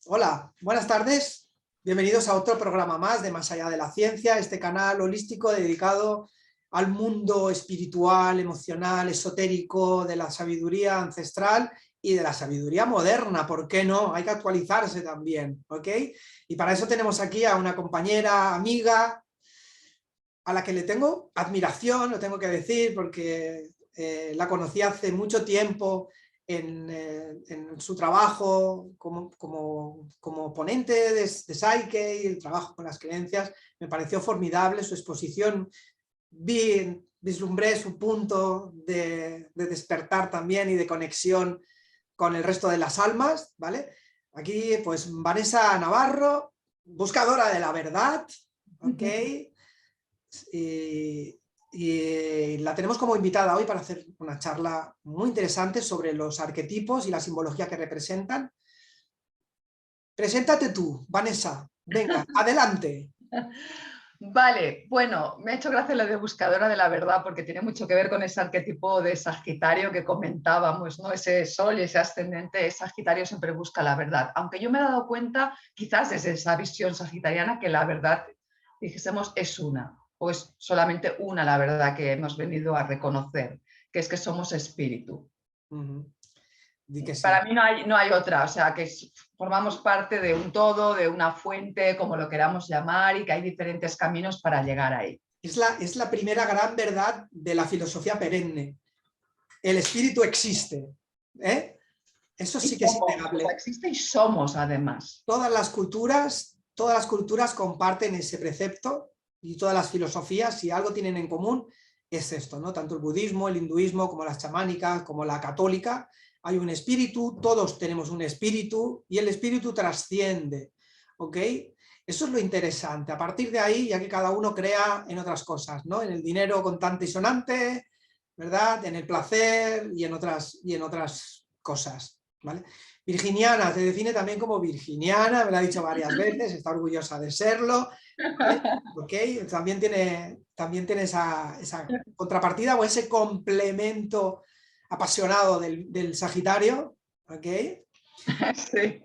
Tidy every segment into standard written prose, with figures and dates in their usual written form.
Hola, buenas tardes. Bienvenidos a otro programa más de Más allá de la ciencia, este canal holístico dedicado al mundo espiritual, emocional, esotérico, de la sabiduría ancestral y de la sabiduría moderna. ¿Por qué no? Hay que actualizarse también, ¿ok? Y para eso tenemos aquí a una compañera, amiga, a la que le tengo admiración, lo tengo que decir, porque la conocí hace mucho tiempo en su trabajo como ponente de Psyche y el trabajo con las creencias. Me pareció formidable su exposición. Vislumbré su punto de despertar también y de conexión con el resto de las almas, ¿vale? Aquí, pues, Vanessa Navarro, buscadora de la verdad, ¿ok? Y la tenemos como invitada hoy para hacer una charla muy interesante sobre los arquetipos y la simbología que representan. Preséntate tú, Vanessa. Venga, adelante. Vale, bueno, me ha hecho gracia lo de buscadora de la verdad porque tiene mucho que ver con ese arquetipo de Sagitario que comentábamos, ¿no? Ese sol y ese ascendente, Sagitario siempre busca la verdad. Aunque yo me he dado cuenta, quizás desde esa visión sagitariana, que la verdad, dijésemos, es una, o es solamente una la verdad que hemos venido a reconocer, que es que somos espíritu. Di que sí. Para mí no hay otra, o sea, que formamos parte de un todo, de una fuente, como lo queramos llamar, y que hay diferentes caminos para llegar ahí. Es la primera gran verdad de la filosofía perenne. El espíritu existe. ¿Eh? Eso Y sí que es somos, o sea, innegable. existe y somos además. Todas las culturas comparten ese precepto y todas las filosofías, si algo tienen en común, es esto, ¿no? Tanto el budismo, el hinduismo, como las chamánicas, como la católica, hay un espíritu, todos tenemos un espíritu y el espíritu trasciende, ¿ok? Eso es lo interesante. A partir de ahí, ya que cada uno crea en otras cosas, ¿no? En el dinero contante y sonante, ¿verdad? En el placer y en otras cosas, ¿vale? Virginiana, se define también como virginiana, me lo ha dicho varias veces, está orgullosa de serlo, ¿vale? Okay. También tiene esa contrapartida o ese complemento apasionado del Sagitario, ¿okay? Sí.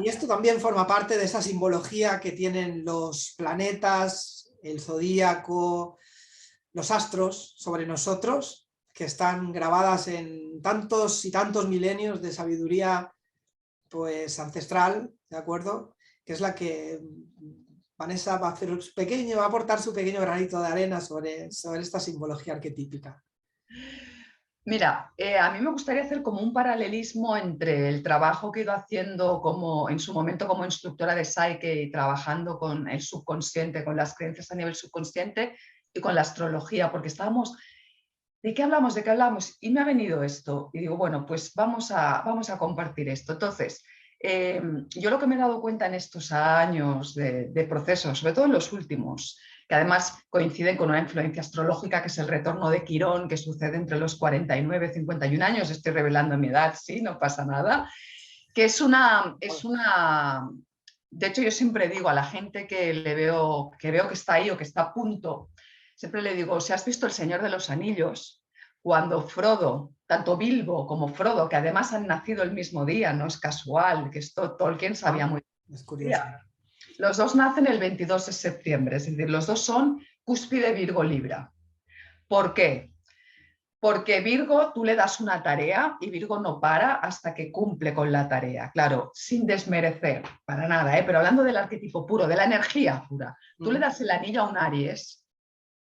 Y esto también forma parte de esa simbología que tienen los planetas, el zodíaco, los astros sobre nosotros, que están grabadas en tantos y tantos milenios de sabiduría, pues, ancestral, ¿de acuerdo? Que es la que Vanessa va a hacer va a aportar su pequeño granito de arena sobre esta simbología arquetípica. Mira, a mí me gustaría hacer como un paralelismo entre el trabajo que he ido haciendo como, en su momento como instructora de Psyche y trabajando con el subconsciente, con las creencias a nivel subconsciente y con la astrología, porque estábamos, ¿de qué hablamos? ¿De qué hablamos? Y me ha venido esto y digo, bueno, pues vamos a compartir esto. Entonces, yo lo que me he dado cuenta en estos años de procesos, sobre todo en los últimos, que además coinciden con una influencia astrológica, que es el retorno de Quirón, que sucede entre los 49 y 51 años, estoy revelando mi edad, sí, no pasa nada, que de hecho yo siempre digo a la gente que veo que está ahí o que está a punto, siempre le digo, si has visto El Señor de los Anillos, cuando Frodo, tanto Bilbo como Frodo, que además han nacido el mismo día, no es casual, que esto Tolkien sabía muy Es bien. curioso. Los dos nacen el 22 de septiembre, es decir, los dos son cúspide Virgo Libra. ¿Por qué? Porque Virgo, tú le das una tarea y Virgo no para hasta que cumple con la tarea. Claro, sin desmerecer, para nada, pero hablando del arquetipo puro, de la energía pura. Tú le das el anillo a un Aries,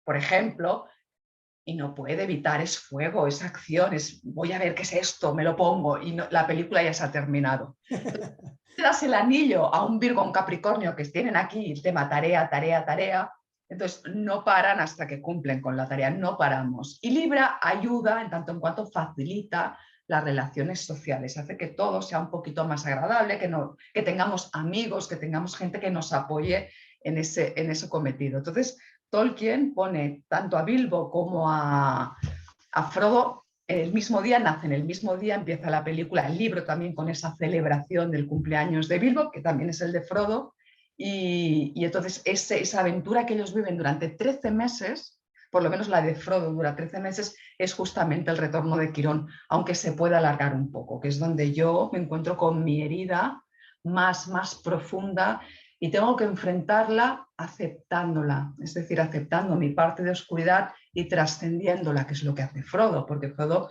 por ejemplo, y no puede evitar, es fuego, es acción, es voy a ver qué es esto, me lo pongo y no, la película ya se ha terminado. Le das el anillo a un Virgo, a un Capricornio, que tienen aquí el tema tarea, tarea, tarea, entonces no paran hasta que cumplen con la tarea, no paramos. Y Libra ayuda en tanto en cuanto facilita las relaciones sociales, hace que todo sea un poquito más agradable, que tengamos amigos, que tengamos gente que nos apoye en ese cometido. Entonces, Tolkien pone tanto a Bilbo como a Frodo el mismo día, nacen el mismo día, empieza la película, el libro también con esa celebración del cumpleaños de Bilbo, que también es el de Frodo, y entonces esa aventura que ellos viven durante 13 meses, por lo menos la de Frodo dura 13 meses, es justamente el retorno de Quirón, aunque se pueda alargar un poco, que es donde yo me encuentro con mi herida más profunda y tengo que enfrentarla aceptándola, es decir, aceptando mi parte de oscuridad y trascendiéndola, que es lo que hace Frodo, porque Frodo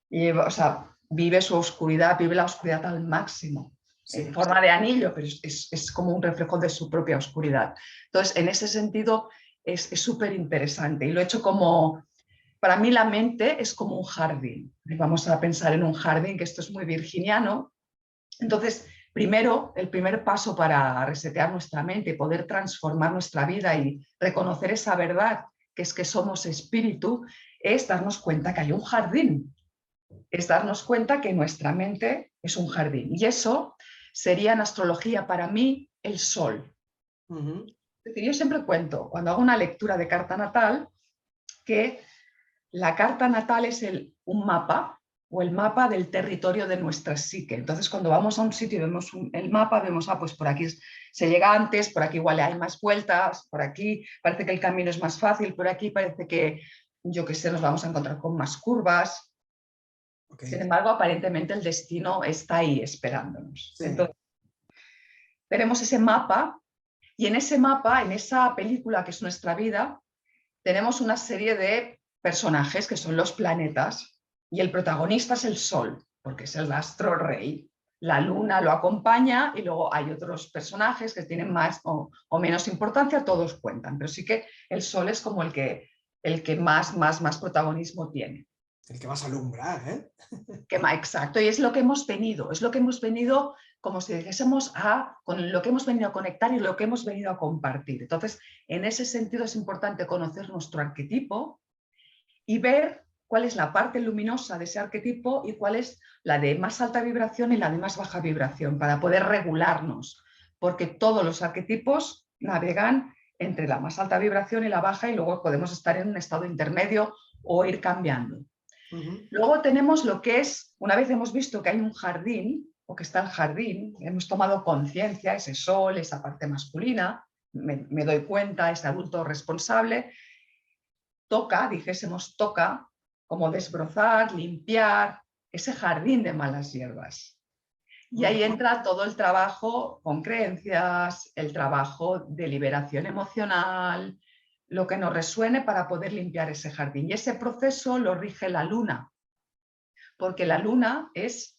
vive su oscuridad, vive la oscuridad al máximo, Sí. en forma de anillo, pero es como un reflejo de su propia oscuridad. Entonces, en ese sentido, es súper interesante y lo he hecho como... Para mí la mente es como un jardín. Vamos a pensar en un jardín, que esto es muy virginiano. Entonces, primero, el primer paso para resetear nuestra mente y poder transformar nuestra vida y reconocer esa verdad, que es que somos espíritu, es darnos cuenta que hay un jardín. Es darnos cuenta que nuestra mente es un jardín. Y eso sería en astrología para mí el sol. Es decir, yo siempre cuento, cuando hago una lectura de carta natal, que la carta natal es un mapa o el mapa del territorio de nuestra psique. Entonces, cuando vamos a un sitio y vemos el mapa, vemos, pues por aquí se llega antes, por aquí igual hay más vueltas, por aquí parece que el camino es más fácil, por aquí parece que, yo qué sé, nos vamos a encontrar con más curvas. Okay. Sin embargo, aparentemente el destino está ahí esperándonos. Sí. Entonces, tenemos ese mapa y en ese mapa, en esa película que es nuestra vida, tenemos una serie de personajes que son los planetas y el protagonista es el Sol, porque es el astro rey. La Luna lo acompaña y luego hay otros personajes que tienen más o menos importancia, todos cuentan, pero sí que el Sol es como el que más protagonismo tiene. El que vas a alumbrar, ¿eh? Exacto, y es lo que hemos venido, como si dijésemos, con lo que hemos venido a conectar y lo que hemos venido a compartir. Entonces, en ese sentido es importante conocer nuestro arquetipo y ver cuál es la parte luminosa de ese arquetipo y cuál es la de más alta vibración y la de más baja vibración, para poder regularnos, porque todos los arquetipos navegan entre la más alta vibración y la baja y luego podemos estar en un estado intermedio o ir cambiando. Luego tenemos lo que es, una vez hemos visto que hay un jardín, o que está el jardín, hemos tomado conciencia, ese sol, esa parte masculina, me doy cuenta, ese adulto responsable, toca como desbrozar, limpiar ese jardín de malas hierbas. Y ahí entra todo el trabajo con creencias, el trabajo de liberación emocional, lo que nos resuene para poder limpiar ese jardín. Y ese proceso lo rige la luna, porque la luna es,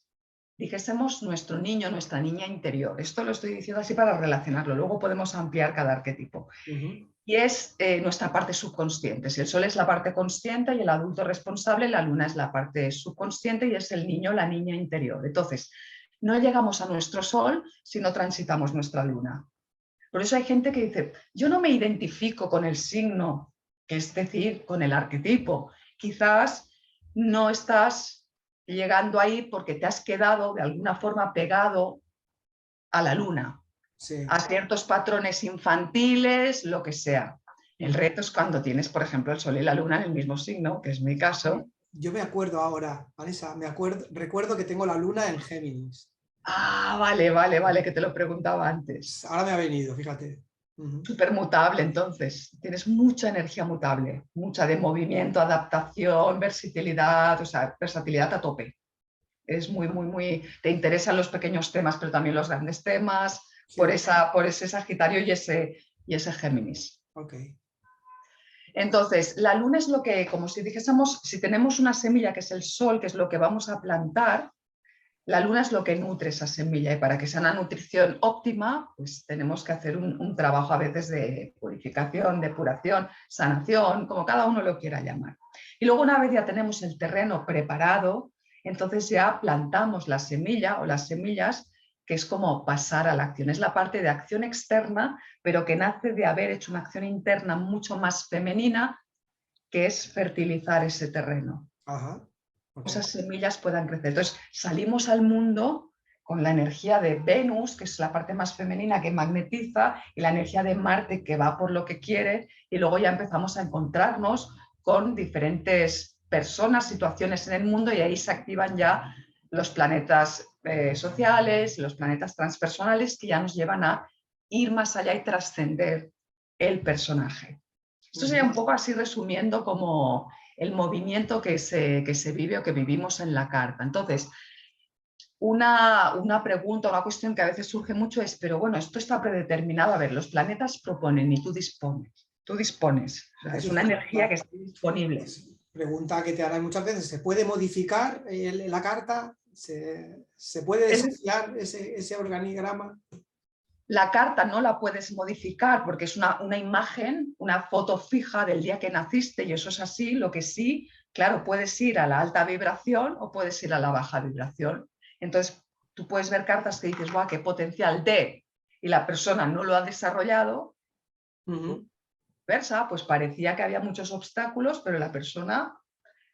dijésemos, nuestro niño, nuestra niña interior. Esto lo estoy diciendo así para relacionarlo, luego podemos ampliar cada arquetipo. Y es nuestra parte subconsciente. Si el sol es la parte consciente y el adulto responsable, la luna es la parte subconsciente y es el niño, la niña interior. Entonces, no llegamos a nuestro sol si no transitamos nuestra luna. Por eso hay gente que dice, yo no me identifico con el signo, que es decir, con el arquetipo. Quizás no estás llegando ahí porque te has quedado de alguna forma pegado a la luna, sí, a ciertos patrones infantiles, lo que sea. El reto es cuando tienes, por ejemplo, el sol y la luna en el mismo signo, que es mi caso. Yo me acuerdo ahora, Vanessa, recuerdo que tengo la luna en Géminis. Ah, vale, que te lo preguntaba antes. Ahora me ha venido, fíjate. Súper mutable, entonces. Tienes mucha energía mutable, mucha de movimiento, adaptación, versatilidad, o sea, versatilidad a tope. Es muy, te interesan los pequeños temas, pero también los grandes temas, sí, por ese Sagitario y ese Géminis. Okay. Entonces, la luna es lo que, como si dijésemos, si tenemos una semilla que es el sol, que es lo que vamos a plantar, la luna es lo que nutre esa semilla y para que sea una nutrición óptima, pues tenemos que hacer un trabajo a veces de purificación, depuración, sanación, como cada uno lo quiera llamar. Y luego una vez ya tenemos el terreno preparado, entonces ya plantamos la semilla o las semillas, que es como pasar a la acción. Es la parte de acción externa, pero que nace de haber hecho una acción interna mucho más femenina, que es fertilizar ese terreno. Ajá. Okay. Esas semillas puedan crecer. Entonces salimos al mundo con la energía de Venus, que es la parte más femenina que magnetiza, y la energía de Marte, que va por lo que quiere, y luego ya empezamos a encontrarnos con diferentes personas, situaciones en el mundo, y ahí se activan ya los planetas sociales, los planetas transpersonales, que ya nos llevan a ir más allá y trascender el personaje. Esto sería un poco así resumiendo como el movimiento que se vive o que vivimos en la carta. Entonces, una pregunta, una cuestión que a veces surge mucho es, pero bueno, esto está predeterminado. A ver, los planetas proponen y tú dispones. Tú dispones. O sea, es una energía que está disponible. Pregunta que te harán muchas veces, ¿se puede modificar la carta? ¿Se puede desafiar ese organigrama? La carta no la puedes modificar porque es una imagen, una foto fija del día que naciste y eso es así. Lo que sí, claro, puedes ir a la alta vibración o puedes ir a la baja vibración. Entonces, tú puedes ver cartas que dices, guau, qué potencial de, y la persona no lo ha desarrollado. Versa, pues parecía que había muchos obstáculos, pero la persona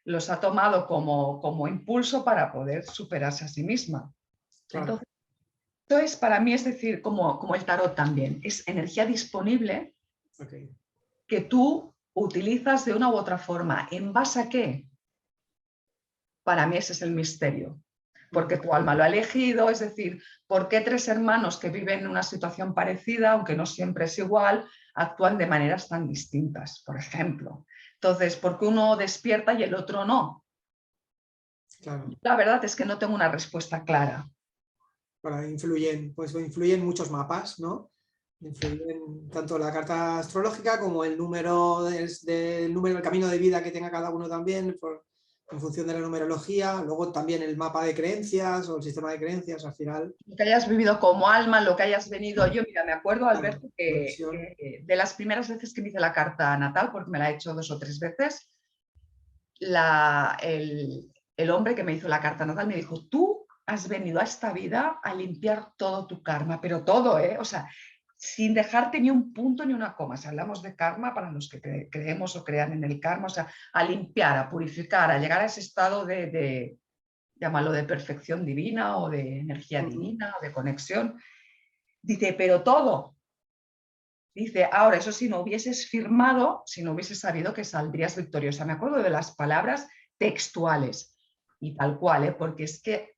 los ha tomado como impulso para poder superarse a sí misma. Claro. Entonces, para mí es decir, como el tarot también, es energía disponible que tú utilizas de una u otra forma. ¿En base a qué? Para mí ese es el misterio. Porque tu alma lo ha elegido, es decir, ¿por qué tres hermanos que viven en una situación parecida, aunque no siempre es igual, actúan de maneras tan distintas, por ejemplo? Entonces, ¿por qué uno despierta y el otro no? Claro. La verdad es que no tengo una respuesta clara. Influyen muchos mapas, ¿no? Influyen tanto la carta astrológica como el número del camino de vida que tenga cada uno también, en función de la numerología, luego también el mapa de creencias o el sistema de creencias al final. Lo que hayas vivido como alma, lo que hayas venido. Yo, mira, me acuerdo, Alberto, que de las primeras veces que me hice la carta natal, porque me la he hecho 2 o 3 veces, el hombre que me hizo la carta natal me dijo, tú has venido a esta vida a limpiar todo tu karma, pero todo, ¿eh? O sea, sin dejarte ni un punto ni una coma. Si hablamos de karma, para los que creemos o crean en el karma, o sea, a limpiar, a purificar, a llegar a ese estado llámalo de perfección divina o de energía divina o de conexión. Dice, pero todo. Dice, ahora, eso si no hubieses firmado, si no hubieses sabido que saldrías victoriosa. Me acuerdo de las palabras textuales y tal cual, ¿eh? Porque es que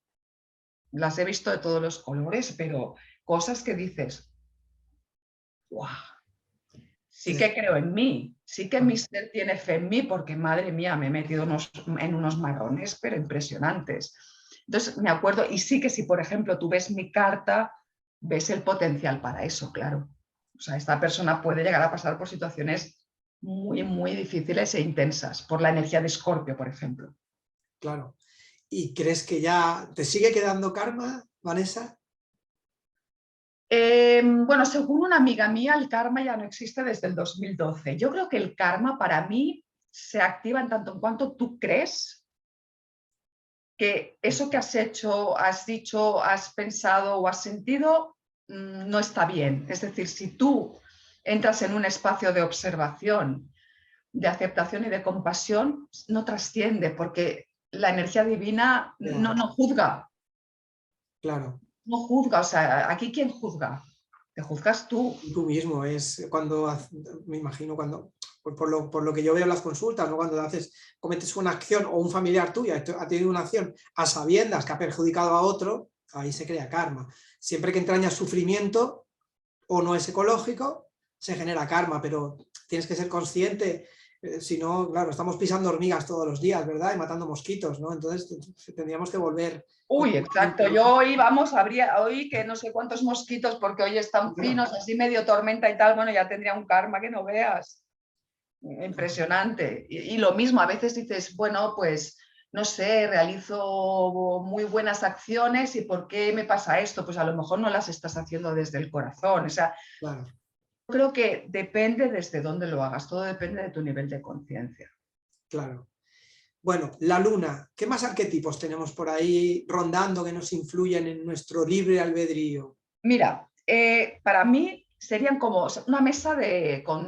las he visto de todos los colores, pero cosas que dices, ¡guau! Sí que creo en mí, sí que mi ser tiene fe en mí, porque madre mía, me he metido en unos marrones, pero impresionantes. Entonces me acuerdo, y sí que si por ejemplo tú ves mi carta, ves el potencial para eso, claro. O sea, esta persona puede llegar a pasar por situaciones muy, muy difíciles e intensas, por la energía de Escorpio, por ejemplo. Claro. ¿Y crees que ya te sigue quedando karma, Vanessa? Bueno, según una amiga mía, el karma ya no existe desde el 2012. Yo creo que el karma para mí se activa en tanto en cuanto tú crees que eso que has hecho, has dicho, has pensado o has sentido no está bien. Es decir, si tú entras en un espacio de observación, de aceptación y de compasión, no trasciende porque la energía divina no juzga. Claro. No juzga, o sea, aquí ¿quién juzga? Te juzgas tú. Tú mismo, es cuando, me imagino, cuando, por lo que yo veo en las consultas, ¿no? Cuando cometes una acción o un familiar tuyo ha tenido una acción a sabiendas que ha perjudicado a otro, ahí se crea karma. Siempre que entraña sufrimiento o no es ecológico, se genera karma, pero tienes que ser consciente, si no, claro, estamos pisando hormigas todos los días, ¿verdad? Y matando mosquitos, ¿no? Entonces tendríamos que volver... Uy, exacto. Yo hoy, hoy que no sé cuántos mosquitos, porque hoy están finos, así medio tormenta y tal, bueno, ya tendría un karma que no veas. Impresionante. Y lo mismo, a veces dices, bueno, pues, no sé, realizo muy buenas acciones y ¿por qué me pasa esto? Pues a lo mejor no las estás haciendo desde el corazón. O sea, claro. Creo que depende desde dónde lo hagas, todo depende de tu nivel de conciencia. Claro. Bueno, la luna, ¿qué más arquetipos tenemos por ahí rondando que nos influyen en nuestro libre albedrío? Mira, para mí serían como una mesa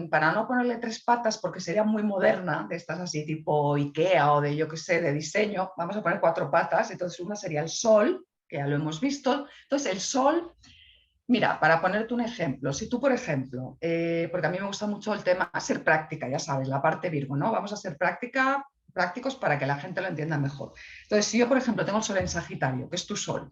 para no ponerle 3 patas porque sería muy moderna, de estas así tipo Ikea o de yo qué sé, de diseño, vamos a poner 4 patas, entonces una sería el sol, que ya lo hemos visto, entonces el sol, mira, para ponerte un ejemplo, si tú por ejemplo, porque a mí me gusta mucho el tema, ser práctica, ya sabes, la parte Virgo, ¿no? Vamos a ser prácticos para que la gente lo entienda mejor. Entonces, si yo por ejemplo tengo el sol en Sagitario, que es tu sol,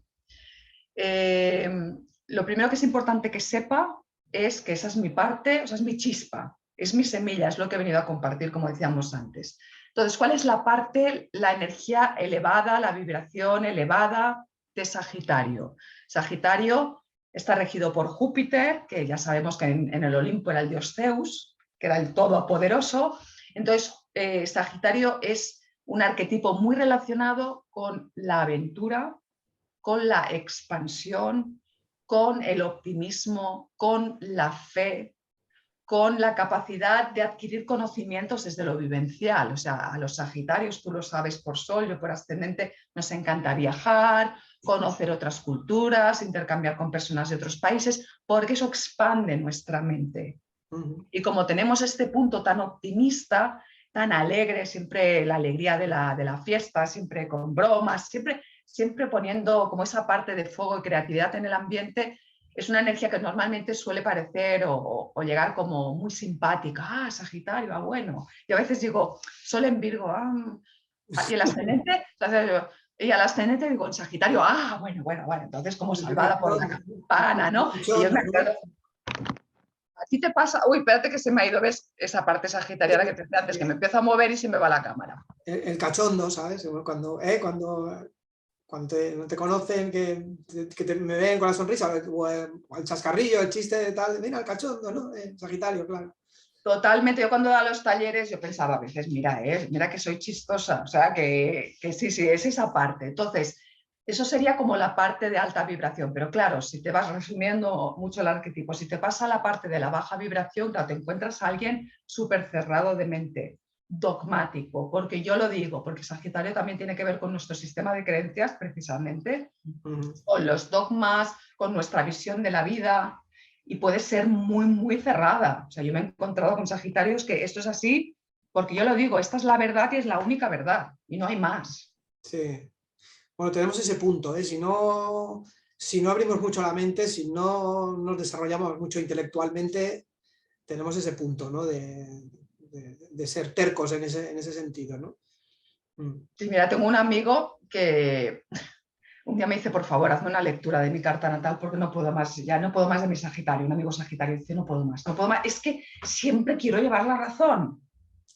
lo primero que es importante que sepa es que esa es mi parte, o sea, es mi chispa, es mi semilla, es lo que he venido a compartir, como decíamos antes. Entonces, ¿cuál es la parte, la energía elevada, la vibración elevada de Sagitario. Sagitario está regido por Júpiter, que ya sabemos que en el Olimpo era el dios Zeus, que era el todopoderoso. Entonces, Sagitario es un arquetipo muy relacionado con la aventura, con la expansión, con el optimismo, con la fe, con la capacidad de adquirir conocimientos desde lo vivencial. O sea, a los Sagitarios, tú lo sabes por Sol, yo por ascendente, nos encanta viajar, conocer otras culturas, intercambiar con personas de otros países, porque eso expande nuestra mente. Y como tenemos este punto tan optimista, tan alegre, siempre la alegría de la fiesta, siempre con bromas, siempre poniendo como esa parte de fuego y creatividad en el ambiente, es una energía que normalmente suele parecer o llegar como muy simpática. Ah, Sagitario, bueno. Y a veces digo, Sol en Virgo, y el ascendente, y al ascendente digo, en Sagitario, bueno. Entonces como salvada por la campana, ¿no? Y yo me acuerdo. ¿A ti te pasa? Uy, espérate que se me ha ido, ¿ves? Esa parte sagitariana que te decía antes, que me empiezo a mover y se me va la cámara. El cachondo, ¿sabes? Cuando no te conocen, me ven con la sonrisa, o el chascarrillo, el chiste, tal, mira, el cachondo, ¿no? Sagitario, claro. Totalmente, yo cuando daba los talleres yo pensaba a veces, mira que soy chistosa, o sea, que sí, es esa parte. Entonces, eso sería como la parte de alta vibración, pero claro, si te vas resumiendo mucho el arquetipo, si te pasa la parte de la baja vibración, claro, te encuentras a alguien súper cerrado de mente, dogmático, porque yo lo digo, porque Sagitario también tiene que ver con nuestro sistema de creencias, precisamente, con los dogmas, con nuestra visión de la vida, y puede ser muy cerrada. O sea, yo me he encontrado con Sagitarios que esto es así, porque yo lo digo, esta es la verdad y es la única verdad, y no hay más. Sí. Bueno, tenemos ese punto, ¿eh? Si no abrimos mucho la mente, si no nos desarrollamos mucho intelectualmente, tenemos ese punto, ¿no? de ser tercos en ese sentido, ¿no? Sí, mira, tengo un amigo que un día me dice, por favor, hazme una lectura de mi carta natal porque no puedo más, ya no puedo más de mi Sagitario. Un amigo Sagitario dice, no puedo más. Es que siempre quiero llevar la razón.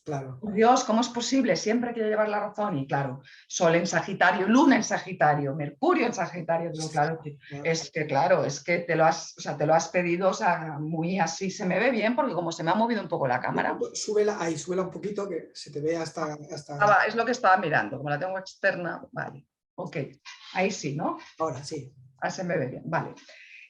Claro. Dios, ¿cómo es posible? Siempre quiero llevar la razón. Y claro, Sol en Sagitario, Luna en Sagitario, Mercurio en Sagitario. Digo, claro, es que te lo has pedido, o sea, muy así se me ve bien, porque como se me ha movido un poco la cámara. Súbela un poquito, que se te ve hasta... Es lo que estaba mirando, como la tengo externa, vale. Ok, ahí sí, ¿no? Ahora sí. Ahí se me ve bien, vale.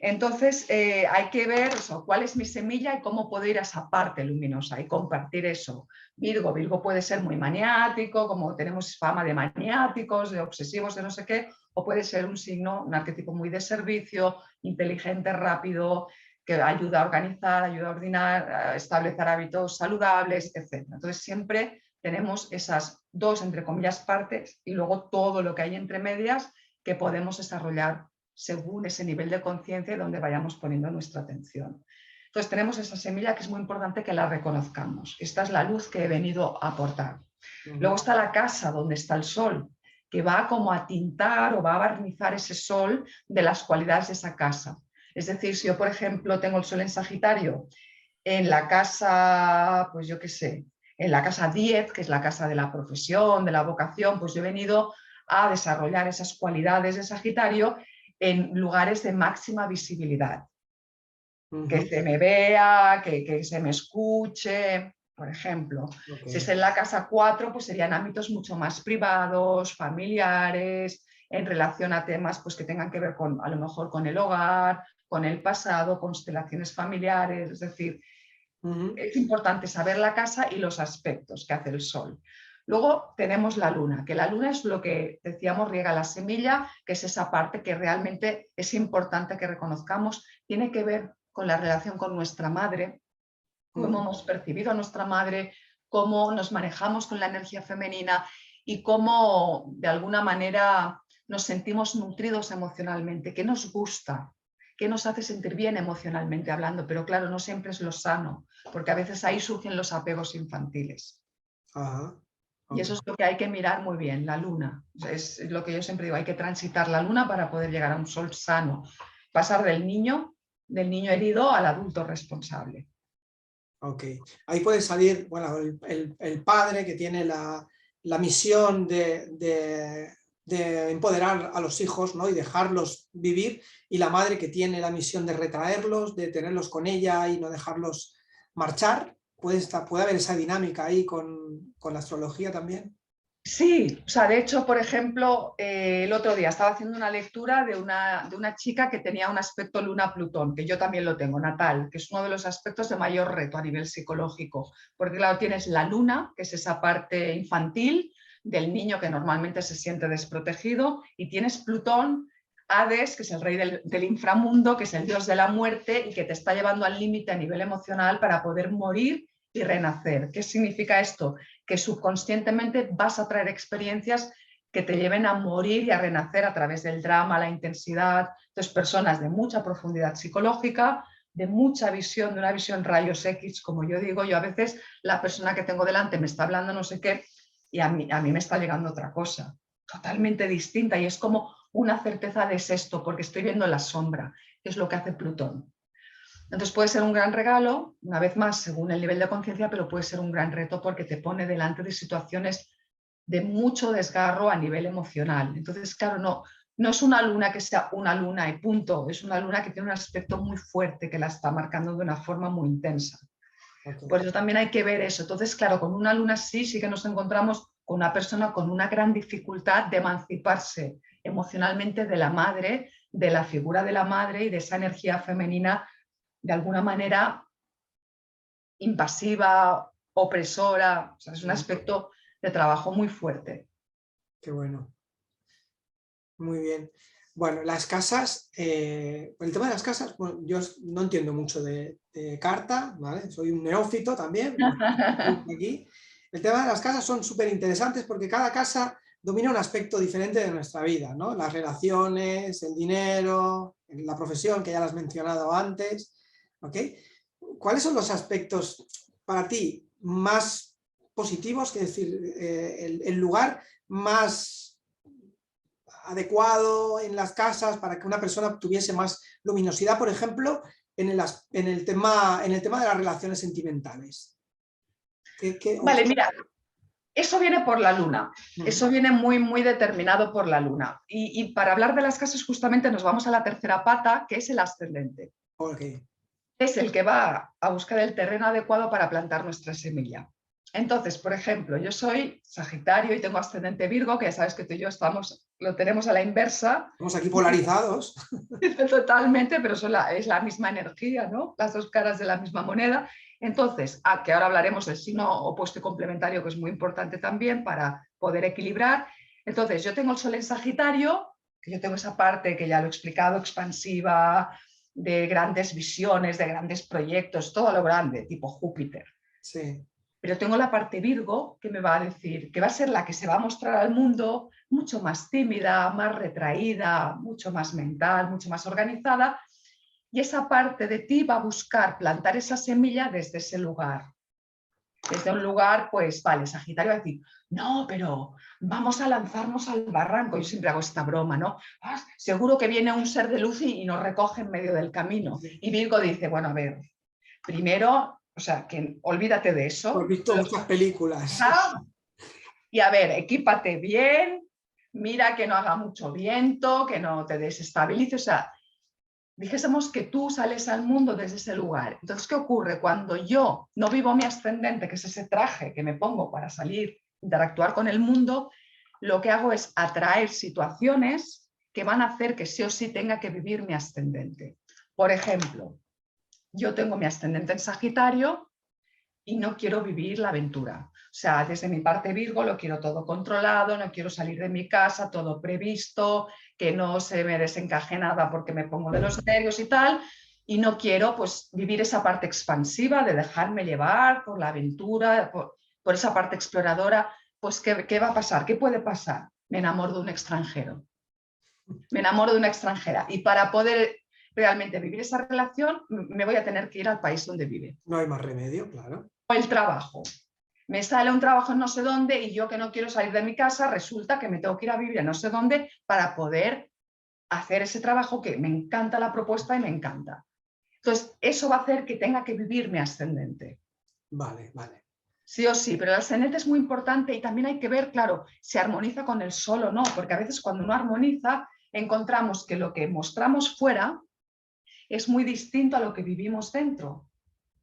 Entonces, hay que ver cuál es mi semilla y cómo puedo ir a esa parte luminosa y compartir eso. Virgo puede ser muy maniático, como tenemos fama de maniáticos, de obsesivos, de no sé qué, o puede ser un signo, un arquetipo muy de servicio, inteligente, rápido, que ayuda a organizar, ayuda a ordenar, a establecer hábitos saludables, etc. Entonces, siempre tenemos esas dos, entre comillas, partes y luego todo lo que hay entre medias que podemos desarrollar según ese nivel de conciencia y donde vayamos poniendo nuestra atención. Entonces tenemos esa semilla que es muy importante que la reconozcamos. Esta es la luz que he venido a aportar. Luego está la casa donde está el sol, que va como a tintar o va a barnizar ese sol de las cualidades de esa casa. Es decir, si yo, por ejemplo, tengo el sol en Sagitario, en la casa, pues yo qué sé, en la casa 10, que es la casa de la profesión, de la vocación, pues yo he venido a desarrollar esas cualidades de Sagitario en lugares de máxima visibilidad. Que se me vea, que se me escuche, por ejemplo. Okay. Si es en la casa 4, pues serían ámbitos mucho más privados, familiares, en relación a temas pues, que tengan que ver con, a lo mejor con el hogar, con el pasado, constelaciones familiares, es decir, es importante saber la casa y los aspectos que hace el sol. Luego tenemos la luna, que la luna es lo que decíamos riega la semilla, que es esa parte que realmente es importante que reconozcamos, tiene que ver con la relación con nuestra madre, cómo hemos percibido a nuestra madre, cómo nos manejamos con la energía femenina y cómo de alguna manera nos sentimos nutridos emocionalmente, qué nos gusta, qué nos hace sentir bien emocionalmente hablando, pero claro, no siempre es lo sano, porque a veces ahí surgen los apegos infantiles. Ajá. Okay. Y eso es lo que hay que mirar muy bien, la luna. Es lo que yo siempre digo, hay que transitar la luna para poder llegar a un sol sano, pasar del niño herido al adulto responsable. Ok, ahí puede salir bueno, el padre que tiene la misión de de empoderar a los hijos, ¿no? Y dejarlos vivir, y la madre que tiene la misión de retraerlos, de tenerlos con ella y no dejarlos marchar. Puede haber esa dinámica ahí con la astrología también. Sí, o sea, de hecho, por ejemplo, el otro día estaba haciendo una lectura de una chica que tenía un aspecto Luna-Plutón, que yo también lo tengo, natal, que es uno de los aspectos de mayor reto a nivel psicológico, porque claro, tienes la Luna, que es esa parte infantil del niño que normalmente se siente desprotegido, y tienes Plutón, Hades, que es el rey del inframundo, que es el dios de la muerte y que te está llevando al límite a nivel emocional para poder morir y renacer. ¿Qué significa esto? Que subconscientemente vas a traer experiencias que te lleven a morir y a renacer a través del drama, la intensidad. Entonces, personas de mucha profundidad psicológica, de mucha visión, de una visión rayos X, como yo digo, yo a veces la persona que tengo delante me está hablando no sé qué y a mí me está llegando otra cosa, totalmente distinta, y es como una certeza de esto, porque estoy viendo la sombra, que es lo que hace Plutón. Entonces puede ser un gran regalo, una vez más, según el nivel de conciencia, pero puede ser un gran reto porque te pone delante de situaciones de mucho desgarro a nivel emocional. Entonces, claro, no es una luna que sea una luna y punto, es una luna que tiene un aspecto muy fuerte, que la está marcando de una forma muy intensa. Okay. Por eso también hay que ver eso. Entonces, claro, con una luna sí que nos encontramos con una persona con una gran dificultad de emanciparse emocionalmente de la madre, de la figura de la madre y de esa energía femenina de alguna manera invasiva, opresora. O sea, es un aspecto de trabajo muy fuerte. Qué bueno. Muy bien. Bueno, las casas, el tema de las casas, bueno, yo no entiendo mucho de carta, ¿vale? Soy un neófito también, aquí. El tema de las casas son súper interesantes porque cada casa domina un aspecto diferente de nuestra vida, ¿no? Las relaciones, el dinero, la profesión, que ya las has mencionado antes, ¿ok? ¿Cuáles son los aspectos para ti más positivos, es decir, el lugar más adecuado en las casas para que una persona tuviese más luminosidad, por ejemplo, en el tema de las relaciones sentimentales? Vale, mira, eso viene por la luna, eso viene muy, muy determinado por la luna. Y para hablar de las casas justamente nos vamos a la tercera pata, que es el ascendente. Okay. Es el que va a buscar el terreno adecuado para plantar nuestra semilla. Entonces, por ejemplo, yo soy Sagitario y tengo ascendente Virgo, que ya sabes que tú y yo lo tenemos a la inversa. Estamos aquí polarizados. Totalmente, pero es la misma energía, ¿no? Las dos caras de la misma moneda. Entonces, que ahora hablaremos del signo opuesto y complementario, que es muy importante también para poder equilibrar. Entonces, yo tengo el Sol en Sagitario, que yo tengo esa parte que ya lo he explicado, expansiva, de grandes visiones, de grandes proyectos, todo lo grande, tipo Júpiter. Sí. Pero tengo la parte Virgo que me va a decir que va a ser la que se va a mostrar al mundo mucho más tímida, más retraída, mucho más mental, mucho más organizada. Y esa parte de ti va a buscar plantar esa semilla desde ese lugar. Desde un lugar, pues vale, Sagitario va a decir, no, pero vamos a lanzarnos al barranco. Yo siempre hago esta broma, ¿no? Seguro que viene un ser de luz y nos recoge en medio del camino. Y Virgo dice, bueno, a ver, primero, o sea, que olvídate de eso. He visto muchas películas. Y a ver, equípate bien, mira que no haga mucho viento, que no te desestabilice. O sea, dijésemos que tú sales al mundo desde ese lugar. Entonces, ¿qué ocurre? Cuando yo no vivo mi ascendente, que es ese traje que me pongo para salir, interactuar con el mundo, lo que hago es atraer situaciones que van a hacer que sí o sí tenga que vivir mi ascendente. Por ejemplo, yo tengo mi ascendente en Sagitario y no quiero vivir la aventura. O sea, desde mi parte Virgo lo quiero todo controlado, no quiero salir de mi casa, todo previsto, que no se me desencaje nada porque me pongo de los nervios y tal, y no quiero pues vivir esa parte expansiva de dejarme llevar por la aventura, por esa parte exploradora. Pues ¿qué va a pasar? ¿Qué puede pasar? Me enamoro de un extranjero. Me enamoro de una extranjera y para poder realmente vivir esa relación me voy a tener que ir al país donde vive. No hay más remedio, claro. O el trabajo. Me sale un trabajo en no sé dónde y yo que no quiero salir de mi casa, resulta que me tengo que ir a vivir a no sé dónde para poder hacer ese trabajo que me encanta la propuesta y me encanta. Entonces, eso va a hacer que tenga que vivir mi ascendente. Vale, vale. Sí o sí, pero el ascendente es muy importante y también hay que ver, claro, si armoniza con el sol o no, porque a veces cuando no armoniza encontramos que lo que mostramos fuera es muy distinto a lo que vivimos dentro.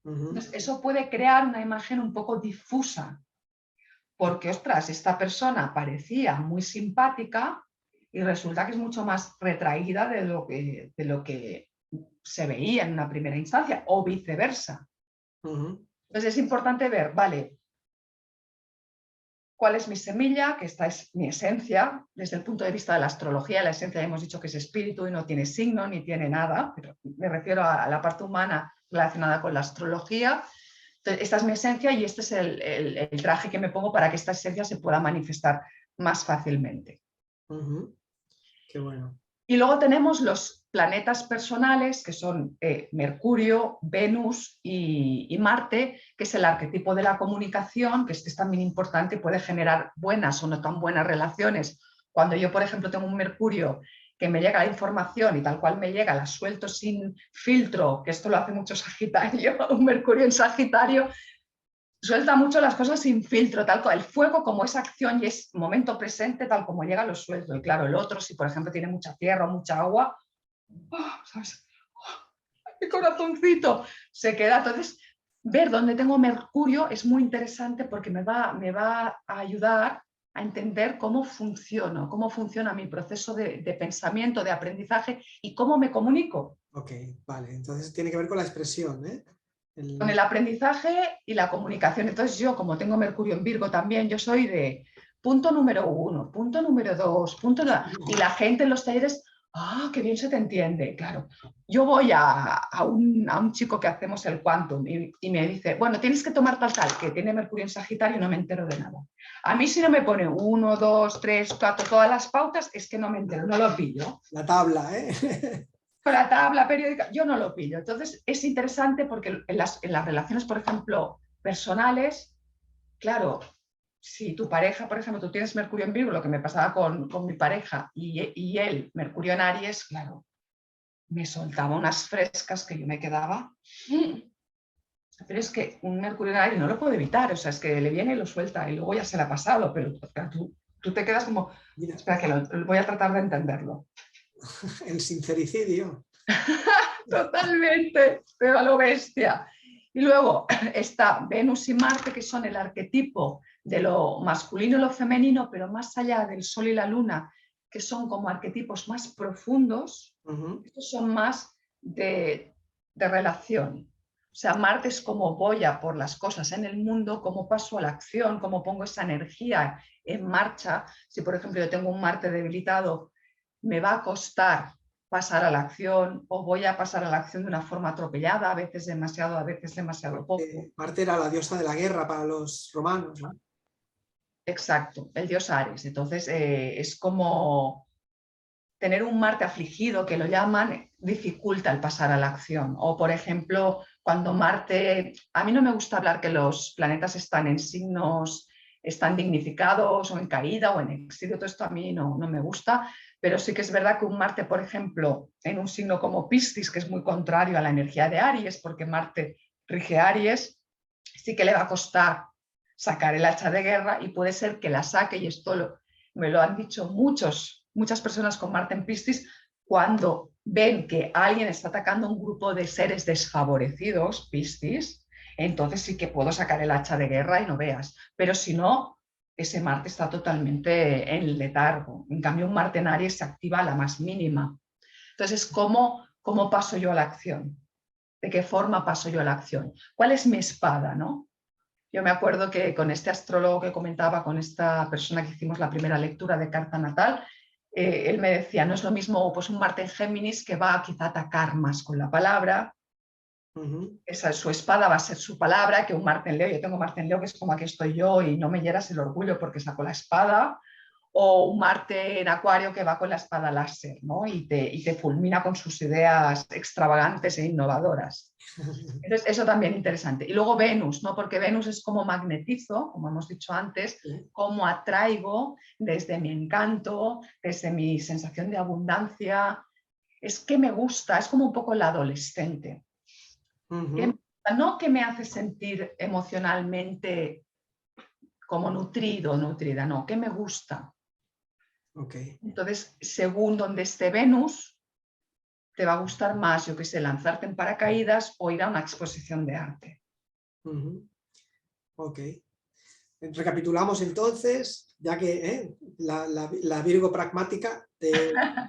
Entonces, eso puede crear una imagen un poco difusa, porque, ostras, esta persona parecía muy simpática y resulta que es mucho más retraída de lo que se veía en una primera instancia, o viceversa. Entonces es importante ver, vale, cuál es mi semilla, que esta es mi esencia, desde el punto de vista de la astrología. La esencia ya hemos dicho que es espíritu y no tiene signo ni tiene nada, pero me refiero a la parte humana relacionada con la astrología. Entonces, esta es mi esencia y este es el traje que me pongo para que esta esencia se pueda manifestar más fácilmente. Qué bueno. Y luego tenemos los planetas personales, que son Mercurio, Venus y Marte, que es el arquetipo de la comunicación, que es también importante y puede generar buenas o no tan buenas relaciones. Cuando yo, por ejemplo, tengo un Mercurio que me llega la información y tal cual me llega, la suelto sin filtro, que esto lo hace mucho Sagitario, un Mercurio en Sagitario, suelta mucho las cosas sin filtro, tal cual. El fuego, como es acción y es momento presente, tal como llega, lo suelto. Y claro, el otro, si por ejemplo tiene mucha tierra o mucha agua, ¿sabes? ¡Mi corazoncito! Se queda. Entonces, ver dónde tengo Mercurio es muy interesante porque me va a ayudar a entender cómo funciona mi proceso de pensamiento, de aprendizaje y cómo me comunico. Ok, vale. Entonces tiene que ver con la expresión, ¿eh? Con el aprendizaje y la comunicación. Entonces yo, como tengo Mercurio en Virgo también, yo soy de punto número 1, punto número 2, y la gente en los talleres, qué bien se te entiende, claro. Yo voy a un chico que hacemos el Quantum y me dice, bueno, tienes que tomar tal, que tiene Mercurio en Sagitario y no me entero de nada. A mí si no me pone 1, 2, 3, 4, todas las pautas, es que no me entero, no lo pillo. La tabla, ¿eh? Con la tabla periódica, yo no lo pillo. Entonces es interesante porque en las relaciones, por ejemplo, personales, claro, si tu pareja, por ejemplo, tú tienes Mercurio en Virgo, lo que me pasaba con mi pareja y él, Mercurio en Aries, claro, me soltaba unas frescas que yo me quedaba. Pero es que un Mercurio en Aries no lo puede evitar, o sea, es que le viene y lo suelta y luego ya se le ha pasado, pero tú te quedas como, Mira, espera que voy a tratar de entenderlo. el sincericidio. Totalmente, pero a lo bestia. Y luego está Venus y Marte, que son el arquetipo de lo masculino y lo femenino, pero más allá del Sol y la Luna, que son como arquetipos más profundos, estos son más de relación. O sea, Marte es como voy a por las cosas en el mundo, cómo paso a la acción, cómo pongo esa energía en marcha. Si, por ejemplo, yo tengo un Marte debilitado, me va a costar pasar a la acción o voy a pasar a la acción de una forma atropellada, a veces demasiado poco. Marte era la diosa de la guerra para los romanos, ¿no? Exacto, el dios Ares. Entonces es como tener un Marte afligido, que lo llaman, dificulta el pasar a la acción. O, por ejemplo, cuando Marte, a mí no me gusta hablar que los planetas están en signos, están dignificados o en caída o en exilio, todo esto a mí no me gusta, pero sí que es verdad que un Marte, por ejemplo, en un signo como Piscis, que es muy contrario a la energía de Aries, porque Marte rige Aries, sí que le va a costar sacar el hacha de guerra y puede ser que la saque, y esto me lo han dicho muchas personas con Marte en Piscis, cuando ven que alguien está atacando a un grupo de seres desfavorecidos, Piscis, entonces sí que puedo sacar el hacha de guerra y no veas. Pero si no, ese Marte está totalmente en letargo. En cambio, un Marte en Aries se activa a la más mínima. Entonces, ¿cómo paso yo a la acción? ¿De qué forma paso yo a la acción? ¿Cuál es mi espada, no? Yo me acuerdo que con este astrólogo que comentaba, con esta persona que hicimos la primera lectura de carta natal, él me decía, no es lo mismo pues, un Marte en Géminis que va a quizá atacar más con la palabra, su espada va a ser su palabra, que un Marte en Leo. Yo tengo Marte en Leo que es como aquí estoy yo y no me hieras el orgullo porque saco la espada, o un Marte en Acuario que va con la espada láser, ¿no? y te fulmina con sus ideas extravagantes e innovadoras. Entonces, eso también es interesante. Y luego Venus, ¿no? Porque Venus es como magnetizo, como hemos dicho antes, como atraigo desde mi encanto, desde mi sensación de abundancia. Es que me gusta, es como un poco el adolescente. No que me hace sentir emocionalmente como nutrido, nutrida, no, ¿qué me gusta? Okay. Entonces, según donde esté Venus, te va a gustar más, yo qué sé, lanzarte en paracaídas o ir a una exposición de arte. Ok. Recapitulamos entonces, ya que la Virgo pragmática,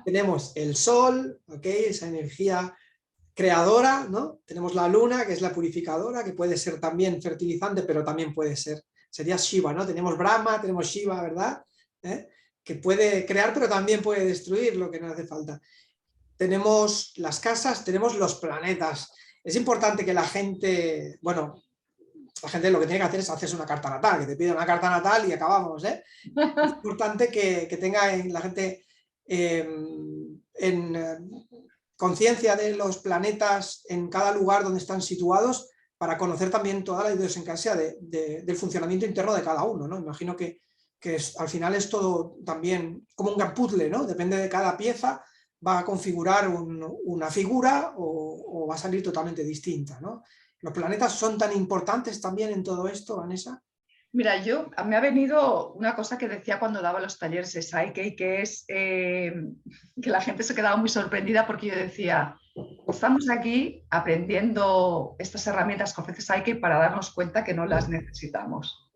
tenemos el Sol, ¿okay? Esa energía creadora, ¿no? Tenemos la Luna, que es la purificadora, que puede ser también fertilizante, pero también puede ser, sería Shiva, ¿no? Tenemos Brahma, tenemos Shiva, ¿verdad? Que puede crear, pero también puede destruir lo que no hace falta. Tenemos las casas, tenemos los planetas. Es importante que la gente, bueno, la gente lo que tiene que hacer es hacerse una carta natal, que te pide una carta natal y acabamos, ¿eh? Es importante que tenga la gente conciencia de los planetas en cada lugar donde están situados para conocer también toda la idiosincrasia del funcionamiento interno de cada uno, ¿no? Imagino que al final es todo también como un gran puzzle, ¿no? Depende de cada pieza, va a configurar una figura o va a salir totalmente distinta, ¿no? ¿Los planetas son tan importantes también en todo esto, Vanessa? Mira, me ha venido una cosa que decía cuando daba los talleres de Psyche, que es que la gente se quedaba muy sorprendida porque yo decía, estamos aquí aprendiendo estas herramientas que ofrece Psyche para darnos cuenta que no las necesitamos.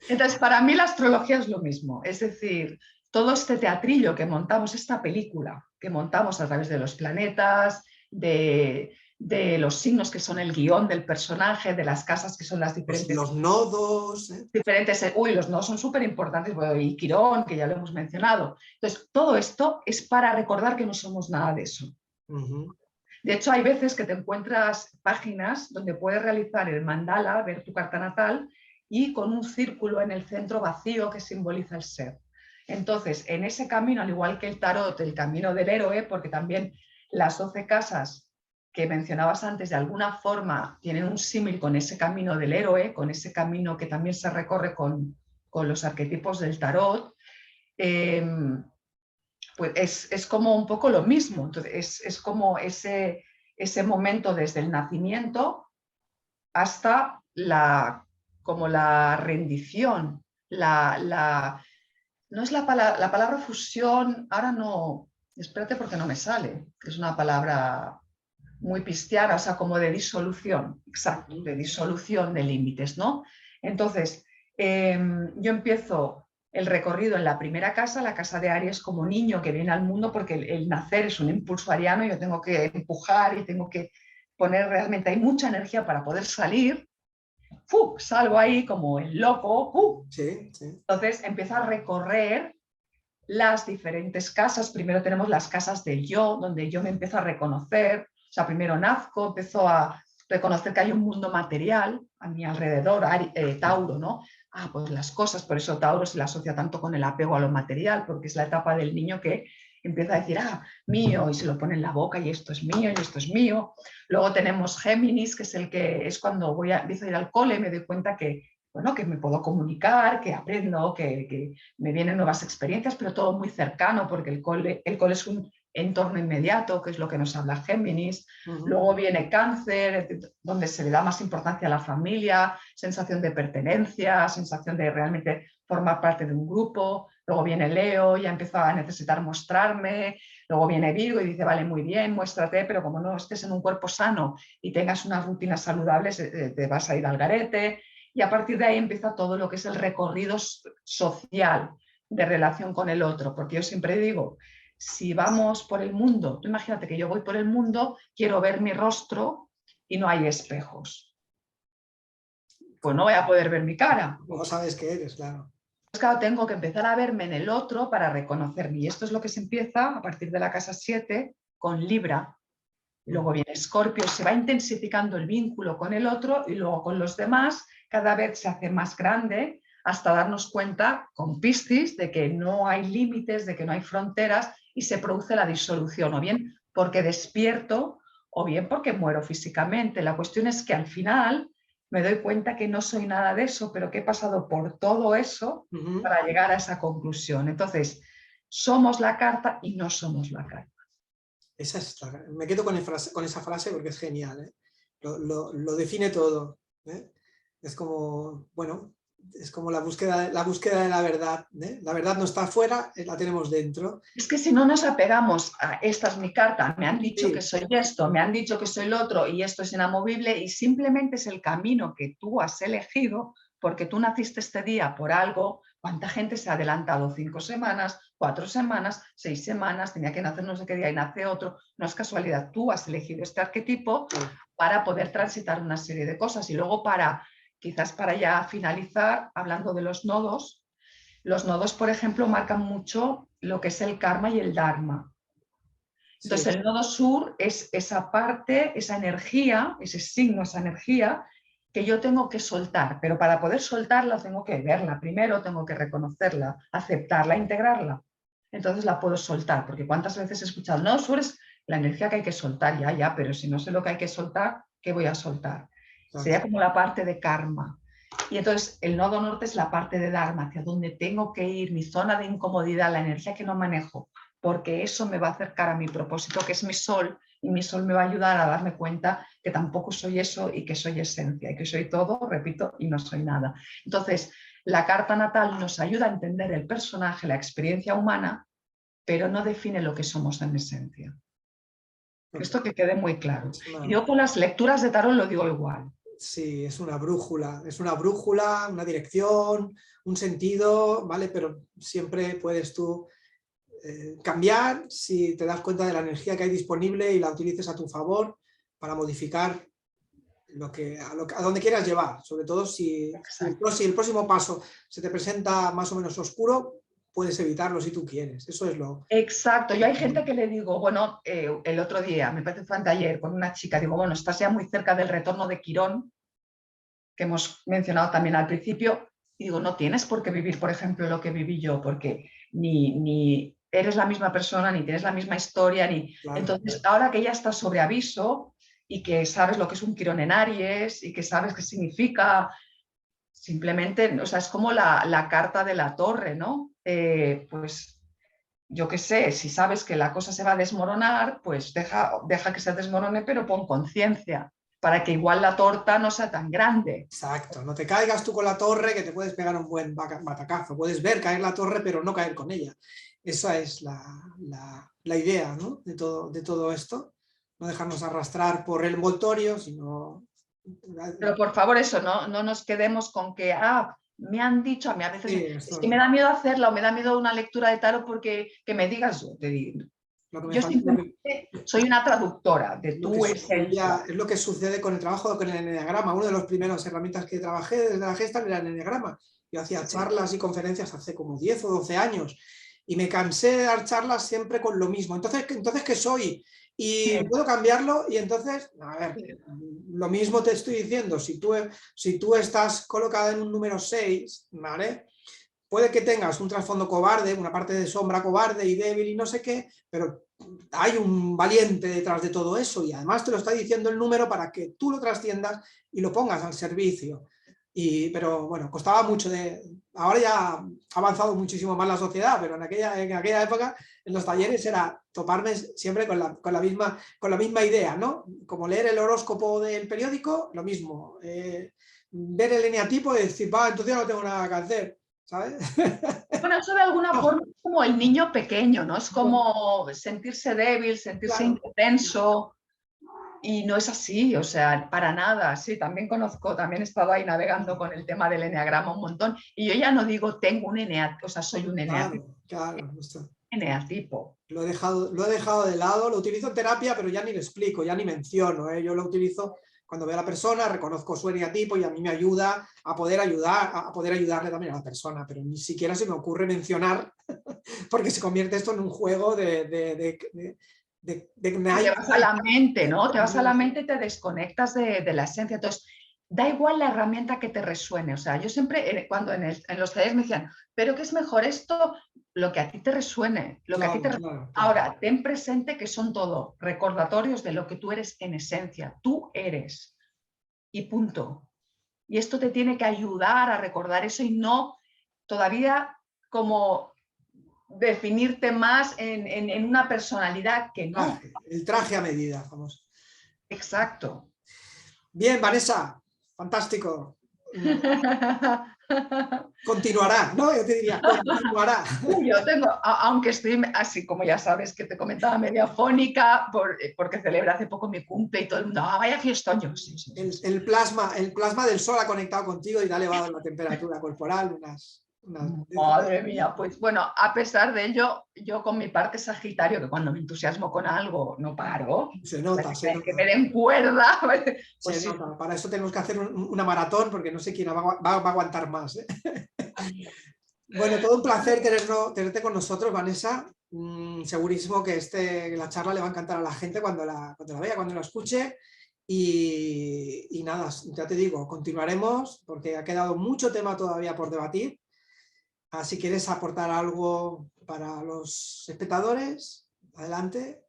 Entonces, para mí la astrología es lo mismo, es decir, todo este teatrillo que montamos, esta película que montamos a través de los planetas, de los signos que son el guión del personaje, de las casas que son las diferentes... Los nodos... Uy, los nodos son súper importantes, y Quirón, que ya lo hemos mencionado. Entonces, todo esto es para recordar que no somos nada de eso. De hecho, hay veces que te encuentras páginas donde puedes realizar el mandala, ver tu carta natal, y con un círculo en el centro vacío que simboliza el ser. Entonces, en ese camino, al igual que el tarot, el camino del héroe, porque también las 12 casas que mencionabas antes de alguna forma tienen un símil con ese camino del héroe, con ese camino que también se recorre con los arquetipos del tarot, pues es como un poco lo mismo. Entonces, es como ese momento desde el nacimiento hasta como la rendición, no es la palabra fusión, ahora no, espérate porque no me sale, que es una palabra muy pistiana, o sea, como de disolución, exacto, de disolución de límites, ¿no? Entonces, yo empiezo el recorrido en la primera casa, la casa de Aries, como niño que viene al mundo, porque el nacer es un impulso ariano, yo tengo que empujar y tengo que poner realmente, hay mucha energía para poder salir. Salgo ahí como el loco. Sí, sí. Entonces empiezo a recorrer las diferentes casas. Primero tenemos las casas del yo, donde yo me empiezo a reconocer. O sea, primero nazco, empiezo a reconocer que hay un mundo material a mi alrededor, Tauro, ¿no? Pues las cosas, por eso Tauro se la asocia tanto con el apego a lo material, porque es la etapa del niño que empieza a decir, mío, y se lo pone en la boca, y esto es mío, y esto es mío. Luego tenemos Géminis, que es el que es cuando empiezo a ir al cole, me doy cuenta que, bueno, que me puedo comunicar, que aprendo, que me vienen nuevas experiencias, pero todo muy cercano, porque el cole es un entorno inmediato, que es lo que nos habla Géminis. Luego viene Cáncer, donde se le da más importancia a la familia, sensación de pertenencia, sensación de realmente formar parte de un grupo. Luego viene Leo, ya empiezo a necesitar mostrarme. Luego viene Virgo y dice, vale, muy bien, muéstrate, pero como no estés en un cuerpo sano y tengas unas rutinas saludables, te vas a ir al garete. Y a partir de ahí empieza todo lo que es el recorrido social de relación con el otro, porque yo siempre digo, si vamos por el mundo, tú imagínate que yo voy por el mundo, quiero ver mi rostro y no hay espejos. Pues no voy a poder ver mi cara. No sabes qué eres, claro. Pues claro, tengo que empezar a verme en el otro para reconocerme. Y esto es lo que se empieza a partir de la casa 7 con Libra. Luego viene Escorpio, se va intensificando el vínculo con el otro y luego con los demás cada vez se hace más grande hasta darnos cuenta con Piscis de que no hay límites, de que no hay fronteras y se produce la disolución, o bien porque despierto o bien porque muero físicamente. La cuestión es que al final me doy cuenta que no soy nada de eso, pero que he pasado por todo eso para llegar a esa conclusión. Entonces, somos la carta y no somos la carta. Me quedo con esa frase porque es genial, ¿eh? Lo define todo, ¿eh? Es como, bueno, es como la búsqueda de la verdad, ¿eh? La verdad no está afuera, la tenemos dentro. Es que si no nos apegamos a esta es mi carta, me han dicho Sí, que soy esto, me han dicho que soy lo otro y esto es inamovible y simplemente es el camino que tú has elegido porque tú naciste este día por algo. ¿Cuánta gente se ha adelantado 5 semanas, 4 semanas, 6 semanas, tenía que nacer no sé qué día y nace otro? No es casualidad, tú has elegido este arquetipo para poder transitar una serie de cosas y luego quizás para ya finalizar, hablando de los nodos, por ejemplo, marcan mucho lo que es el karma y el dharma. Entonces, sí, el nodo sur es esa parte, esa energía, ese signo, esa energía que yo tengo que soltar, pero para poder soltarla tengo que verla primero, tengo que reconocerla, aceptarla, integrarla. Entonces la puedo soltar, porque cuántas veces he escuchado, no, sur es la energía que hay que soltar, ya, pero si no sé lo que hay que soltar, ¿qué voy a soltar? Sería como la parte de karma. Y entonces el nodo norte es la parte de dharma, hacia donde tengo que ir, mi zona de incomodidad, la energía que no manejo, porque eso me va a acercar a mi propósito, que es mi sol, y mi sol me va a ayudar a darme cuenta que tampoco soy eso y que soy esencia, y que soy todo, repito, y no soy nada. Entonces, la carta natal nos ayuda a entender el personaje, la experiencia humana, pero no define lo que somos en esencia. Esto que quede muy claro. Y yo con las lecturas de tarot lo digo igual. sí, es una brújula, una dirección, un sentido, ¿vale? Pero siempre puedes tú cambiar si te das cuenta de la energía que hay disponible y la utilices a tu favor para modificar a donde quieras llevar, sobre todo si el próximo paso se te presenta más o menos oscuro, puedes evitarlo si tú quieres, eso es lo... Exacto, yo hay gente que le digo, bueno, el otro día, me parece que fue anteayer, con una chica, digo, bueno, estás ya muy cerca del retorno de Quirón, que hemos mencionado también al principio, y digo, no tienes por qué vivir, por ejemplo, lo que viví yo, porque ni eres la misma persona, ni tienes la misma historia, ni... Claro. Entonces, ahora que ya estás sobre aviso y que sabes lo que es un Quirón en Aries y que sabes qué significa, simplemente, o sea, es como la carta de la torre, ¿no? Pues yo qué sé, si sabes que la cosa se va a desmoronar, pues deja que se desmorone, pero pon conciencia para que igual la torta no sea tan grande. Exacto, no te caigas tú con la torre que te puedes pegar un buen batacazo, puedes ver caer la torre pero no caer con ella. Esa es la idea, ¿no? de todo esto, no dejarnos arrastrar por el envoltorio, sino... Pero por favor, eso, no nos quedemos con que, me han dicho, a mí a veces Sí, es que me da miedo hacerla o me da miedo una lectura de tarot porque que me digas yo. Yo simplemente soy una traductora de tu esencia. Es lo que sucede con el trabajo con el enneagrama. Una de las primeras herramientas que trabajé desde la Gestalt era el enneagrama. Yo hacía charlas y conferencias hace como 10 o 12 años y me cansé de dar charlas siempre con lo mismo. Entonces ¿qué soy? Y puedo cambiarlo y entonces, a ver, lo mismo te estoy diciendo, si tú estás colocada en un número 6, ¿vale? Puede que tengas un trasfondo cobarde, una parte de sombra cobarde y débil y no sé qué, pero hay un valiente detrás de todo eso y además te lo está diciendo el número para que tú lo trasciendas y lo pongas al servicio. Pero bueno, costaba mucho ahora ya ha avanzado muchísimo más la sociedad, pero en aquella época en los talleres era toparme siempre con la misma idea, ¿no? Como leer el horóscopo del periódico, lo mismo. Ver el eneatipo y decir, entonces ya no tengo nada que hacer, ¿sabes? Bueno, eso de alguna forma es como el niño pequeño, ¿no? Es como sentirse débil, sentirse indefenso. Y no es así, o sea, para nada. Sí, también he estado ahí navegando con el tema del eneagrama un montón. Y yo ya no digo tengo un eneatipo, o sea, soy un eneatipo. Claro. Eneatipo. Lo he dejado de lado, lo utilizo en terapia, pero ya ni lo explico, ya ni menciono. Yo lo utilizo cuando veo a la persona, reconozco su eneatipo y a mí me ayuda a poder ayudarle también a la persona, pero ni siquiera se me ocurre mencionar, porque se convierte esto en un juego Te vas a la mente, ¿no? Te vas a la mente y te desconectas de la esencia. Entonces, da igual la herramienta que te resuene. O sea, yo siempre, cuando en los talleres me decían, ¿pero qué es mejor esto? Lo que a ti te resuene. Claro. Ahora, ten presente que son todo recordatorios de lo que tú eres en esencia. Tú eres. Y punto. Y esto te tiene que ayudar a recordar eso y no todavía como definirte más en una personalidad que no. El traje a medida, vamos. Exacto. Bien, Vanessa, fantástico. continuará, ¿no? Yo te diría, continuará. Yo tengo, aunque estoy así como ya sabes que te comentaba, media fónica, porque celebra hace poco mi cumple y todo el mundo, vaya fiestoño. Sí. El plasma del sol ha conectado contigo y te ha elevado la temperatura corporal Madre mía, pues bueno, a pesar de ello, yo con mi parte Sagitario, que cuando me entusiasmo con algo no paro, se nota, que me den cuerda, pues se sí. nota. Para eso tenemos que hacer una maratón, porque no sé quién va a aguantar más. Bueno, todo un placer tenerte con nosotros, Vanessa. Segurísimo que la charla le va a encantar a la gente cuando la vea, cuando la escuche. Y nada, ya te digo, continuaremos porque ha quedado mucho tema todavía por debatir. Si quieres aportar algo para los espectadores, adelante.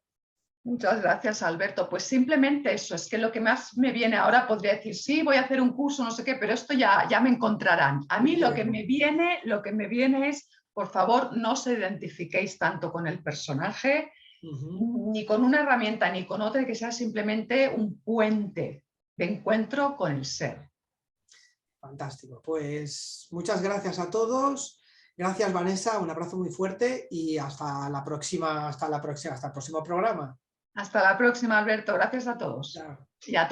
Muchas gracias, Alberto. Pues simplemente eso, es que lo que más me viene ahora podría decir, sí, voy a hacer un curso, no sé qué, pero esto ya me encontrarán. A mí lo que me viene es, por favor, no os identifiquéis tanto con el personaje, ni con una herramienta, ni con otra, que sea simplemente un puente de encuentro con el ser. Fantástico. Pues muchas gracias a todos. Gracias, Vanessa. Un abrazo muy fuerte y hasta el próximo programa. Hasta la próxima, Alberto. Gracias a todos. Chao. Y a